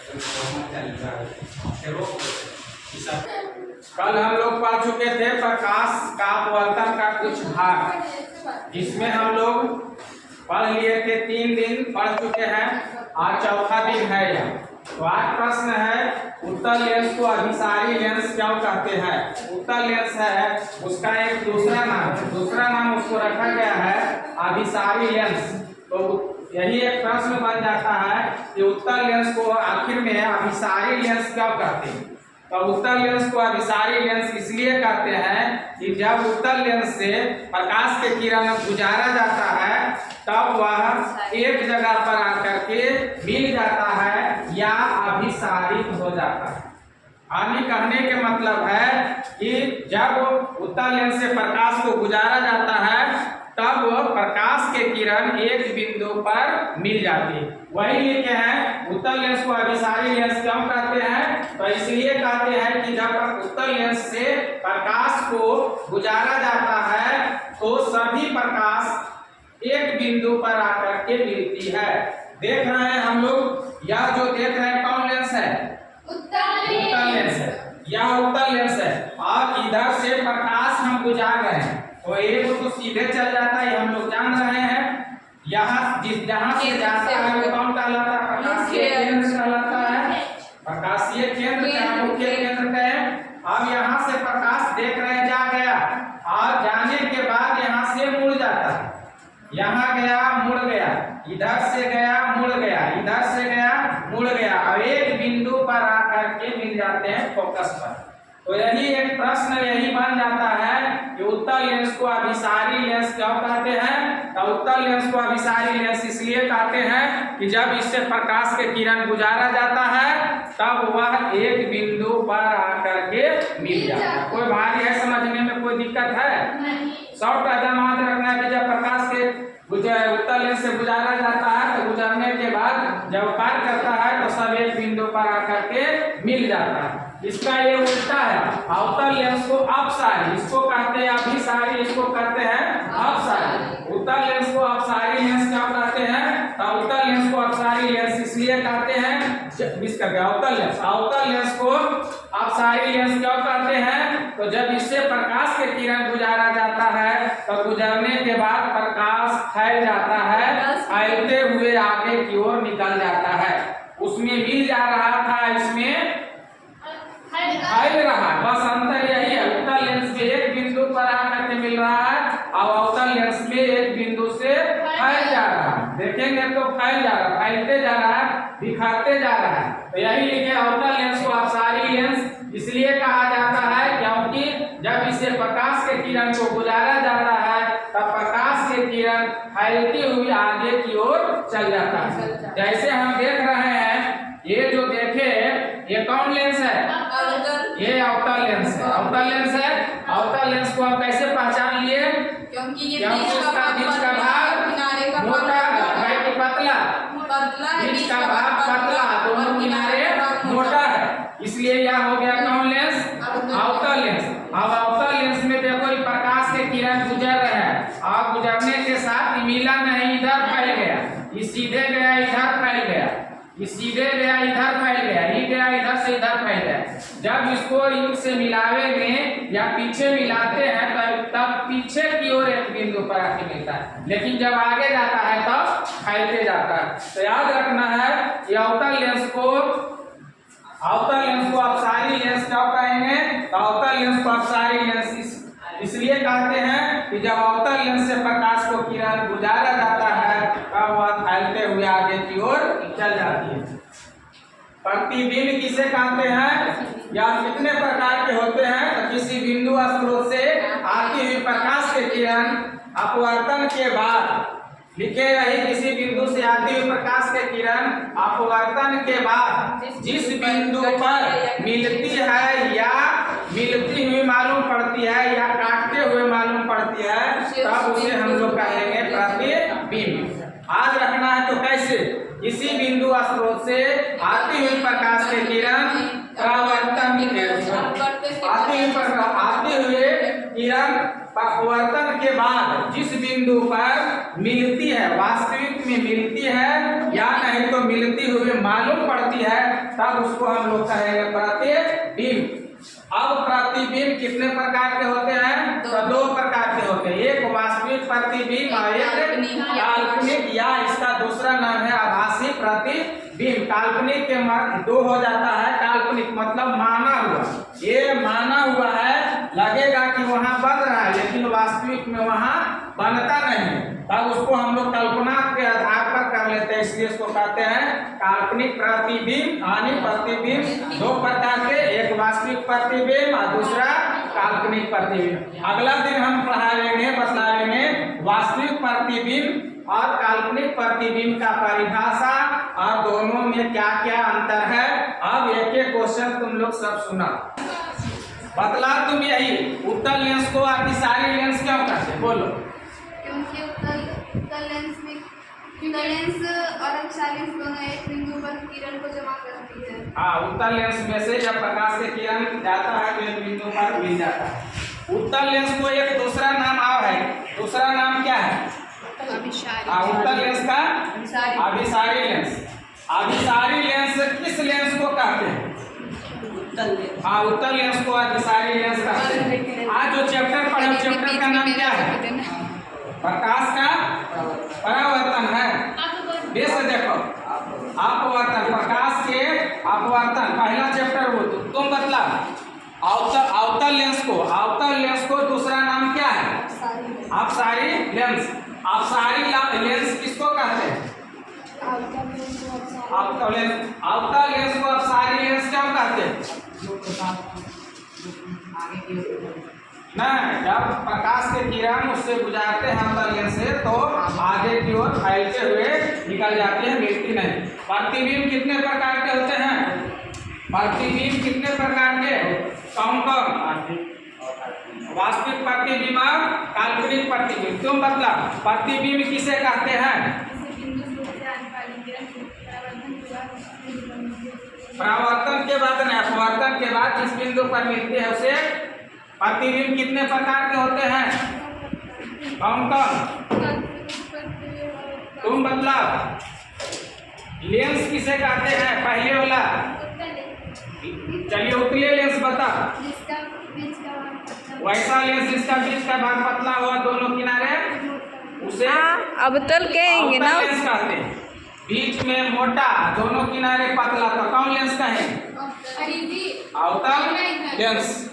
कल हम लोग पढ़ चुके थे प्रकाश का अपवर्तन का कुछ भाग, जिसमें हम लोग पढ़ लिए थे 3 दिन पढ़ चुके हैं। आज चौथा दिन है यह। तो आज प्रश्न है उत्तल लेंस को अभिसारी लेंस क्यों कहते हैं। उत्तल लेंस है उसका एक दूसरा नाम उसको रखा गया है अभिसारी लेंस। तो यही एक प्रश्न बन जाता है कि उत्तल लेंस को आखिर में अभिसारी लेंस क्यों कहते हैं। तो उत्तल लेंस को अभिसारी लेंस इसलिए कहते हैं कि जब उत्तल लेंस से प्रकाश के किरण गुजारा जाता है तब वह एक जगह पर आकर के मिल जाता है या अभिसारित हो जाता है। यानी कहने के मतलब है कि जब उत्तल लेंस से प्रकाश को गुजारा जाता है तब प्रकाश के किरण एक बिंदु पर मिल जाती है। वही लिखे हैं उत्तल लेंस को अभिसारी लेंस क्यों कहते हैं। तो इसलिए कहते हैं कि जब उत्तल लेंस से प्रकाश को गुजारा जाता है तो सभी प्रकाश एक बिंदु पर आकर के मिलती है। देख रहे हैं हम लोग, यह जो देख रहे हैं कौन लेंस है, उत्तल लेंस है। यह उत्तल लेंस है और इधर से प्रकाश हम गुजार रहे हैं तो एक तो सीधे चल जाता है, हम लोग जान रहे हैं। यहाँ जहाँ से जाता है वो कौन कहलाता है, प्रकाशीय केंद्र कहलाता है। प्रकाशीय केंद्र चाहे मुख्य केंद्र कहे। अब यहाँ से प्रकाश देख रहे हैं जा गया और जाने के बाद यहाँ से मुड़ जाता है। यहाँ गया मुड़ गया, इधर से गया मुड़ गया, इधर से गया मुड़ गया और एक बिंदु पर आकर के मिल जाते हैं फोकस पर। तो यही एक प्रश्न यही बन जाता है कि उत्तल लेंस को अभिसारी लेंस क्यों कहते हैं। तो उत्तल लेंस को अभिसारी लेंस इसलिए कहते हैं कि जब इससे प्रकाश के किरण गुजारा जाता है तब वह एक बिंदु पर आकर के मिल जाता है। कोई भारी है समझने में, कोई दिक्कत है। शॉर्ट कदम याद रखना है कि जब प्रकाश के उत्तल लेंस से गुजारा जाता है तो गुजरने के बाद जब पार करता है तो सब एक बिंदु पर आकर के मिल जाता है। इसका ये उल्टा है, अवतल लेंस को अपसारी, इसको कहते हैं अभिसारी, इसको कहते हैं अपसारी। उत्तल लेंस को अपसारी लेंस क्या कहते हैं। तो उत्तल लेंस को अपसारी लेंस इसलिए कहते हैं, अवतल लेंस को अपसारी लेंस क्यों कहते हैं। तो जब इससे प्रकाश के किरण गुजारा जाता है तो गुजरने के बाद प्रकाश फैल जाता है, फैलते हुए आगे की ओर निकल जाता है। उसमें मिल जा रहा था, इसमें फैल रहा। बस अंतर यही है, उत्तल लेंस में एक बिंदु पर आकर के मिल रहा है और अवतल लेंस में एक बिंदु से फैल जा रहा है। देखेंगे तो फैल जा रहा है, फैलते जा रहा है, बिखरते जा रहा है। तो यही लिखे अवतल लेंस को अपसारी लेंस इसलिए कहा जाता है क्योंकि जब इसे प्रकाश के किरण को गुजारा जाता है तब प्रकाश के किरण फैलती हुई आगे की ओर चल जाता है। जैसे हम देख रहे हैं, ये जो देखे ये कौन लेंस है, ये अवतल लेंस है। अवतल लेंस है, अवतल लेंस को आप कैसे पहचान लिए, क्योंकि इसका बीच का भाग मोटा है कि पतला, बीच का भाग पतला, दोनों किनारे मोटा है, इसलिए यह हो गया कौन लेंस, अवतल लेंस। अब अवतल लेंस में देखो प्रकाश के किरण गुजर रहे हैं और गुजरने के साथ मिला नहीं, इधर फैल गया, ये सीधे गया इधर फैल गया, ये सीधे गया इधर फैल गया, ये गया इधर से इधर फैल गया। जब इसको इन से मिलावेंगे या पीछे मिलाते हैं तब पीछे की ओर एक बिंदु पर आके मिलता है, लेकिन जब आगे जाता है तब फैलते जाता है। तो याद रखना है कि अवतल लेंस को अपसारी लेंस क्या कहेंगे। तो अवतल लेंस को अपसारी लेंस इसलिए कहते हैं कि जब अवतल लेंस से प्रकाश को किरण गुजारा जाता है तब वह फैलते हुए आगे की ओर चल जाती है। प्रतिबिंब किसे कहते हैं या कितने प्रकार के होते हैं। तो किसी बिंदु स्रोत से आती हुई प्रकाश के किरण अपवर्तन के बाद, लिखे रही किसी बिंदु से आती हुई प्रकाश के किरण अपवर्तन के बाद जिस बिंदु पर मिलती है या मिलती हुई मालूम पड़ती है या काटते हुए मालूम पड़ती है तब उसे हम लोग कहेंगे प्रतिबिंब। आज रखना है तो कैसे, किसी बिंदु स्रोत से आती हुई प्रकाश के किरण आते हुए किरण अपवर्तन के बाद जिस बिंदु पर मिलती है, वास्तविक में मिलती है या नहीं तो मिलती हुई मालूम पड़ती होती है तब उसको हम लोग कहेंगे प्रतिबिंब। अब प्रतिबिंब कितने प्रकार के होते हैं? तो 2 प्रकार के होते हैं, एक वास्तविक प्रतिबिंब और एक काल्पनिक, या इसका दूसरा नाम है आभासी प्रतिबिंब। काल्पनिक के मर्द 2 हो जाता है, काल्पनिक मतलब माना हुआ, ये माना हुआ है, लगेगा कि वहां बन रहा है लेकिन वास्तविक में वहां बनता नहीं, तब उसको हम लोग कल्पना के आधार पर कर लेते हैं, इसलिए इसको कहते हैं काल्पनिक प्रतिबिंब। यानी प्रतिबिंब 2 प्रकार के, एक वास्तविक प्रतिबिंब और दूसरा काल्पनिक प्रतिबिंब। अगला दिन हम पढ़ाएंगे, बतलाएंगे वास्तविक प्रतिबिंब और काल्पनिक प्रतिबिंब का परिभाषा और दोनों में क्या क्या अंतर है। अब एक एक क्वेश्चन तुम लोग सब सुना, बतला तुम यही उत्तल लेंस को अभिसारी लेंस क्यों कहते हैं? बोलो। क्योंकि उत्तल लेंस और अभिसारी लेंस दोनों एक बिंदु पर किरण को जमा करती है। हाँ, उत्तल लेंस में से जब प्रकाश के किरण जाता है तो एक बिंदु पर मिल जाता है। उत्तल लेंस को एक दूसरा नाम और है, दूसरा नाम क्या है? हाँ, उत्तल लेंस का अभिसारी लेंस। अभिसारी लेंस किस लेंस को कहते हैं? हाँ, उत्तल लेंस को अभिसारी लेंस कहते हैं। आज जो चैप्टर पढ़े चैप्टर का नाम क्या है? प्रकाश का परावर्तन है। बेस देखो, अपवर्तन, प्रकाश के अपवर्तन पहला चैप्टर वो तुम बतला। अवतल लेंस को दूसरा नाम क्या है? अपसारी लेंस। अपसारी लेंस किसको कहते हैं? अवतल लेंस को अपसारी लेंस क्यों कहते हैं? नहीं, जब प्रकाश के किरण उससे गुजरते हैं अवतल लेंस से तो आगे की ओर फैलते हुए निकल जाती है, मिलती नहीं। प्रतिबिंब कितने प्रकार के होते हैं? प्रतिबिंब कितने प्रकार के? कौन कौन? वास्तविक प्रतिबिंब और काल्पनिक प्रतिबिंब। तुम बतला, प्रतिबिंब किसे कहते हैं? परावर्तन के बाद नहीं, अपवर्तन के बाद जिस बिंदु पर मिलती है उसे प्रतिबिंब। कितने प्रकार के होते हैं? कौन कौन? तुम बतलाओ। लेंस किसे कहते हैं? पहले वाला चलिए उत्तलीय लेंस बता। वैसा लेंस जिसका बीच का भाग पतला हुआ दोनों किनारे उसे अवतल कहेंगे ना। लेंस कहते हैं। बीच में मोटा दोनों किनारे पतला तो कौन लेंस कहेंगे? अवतल लेंस।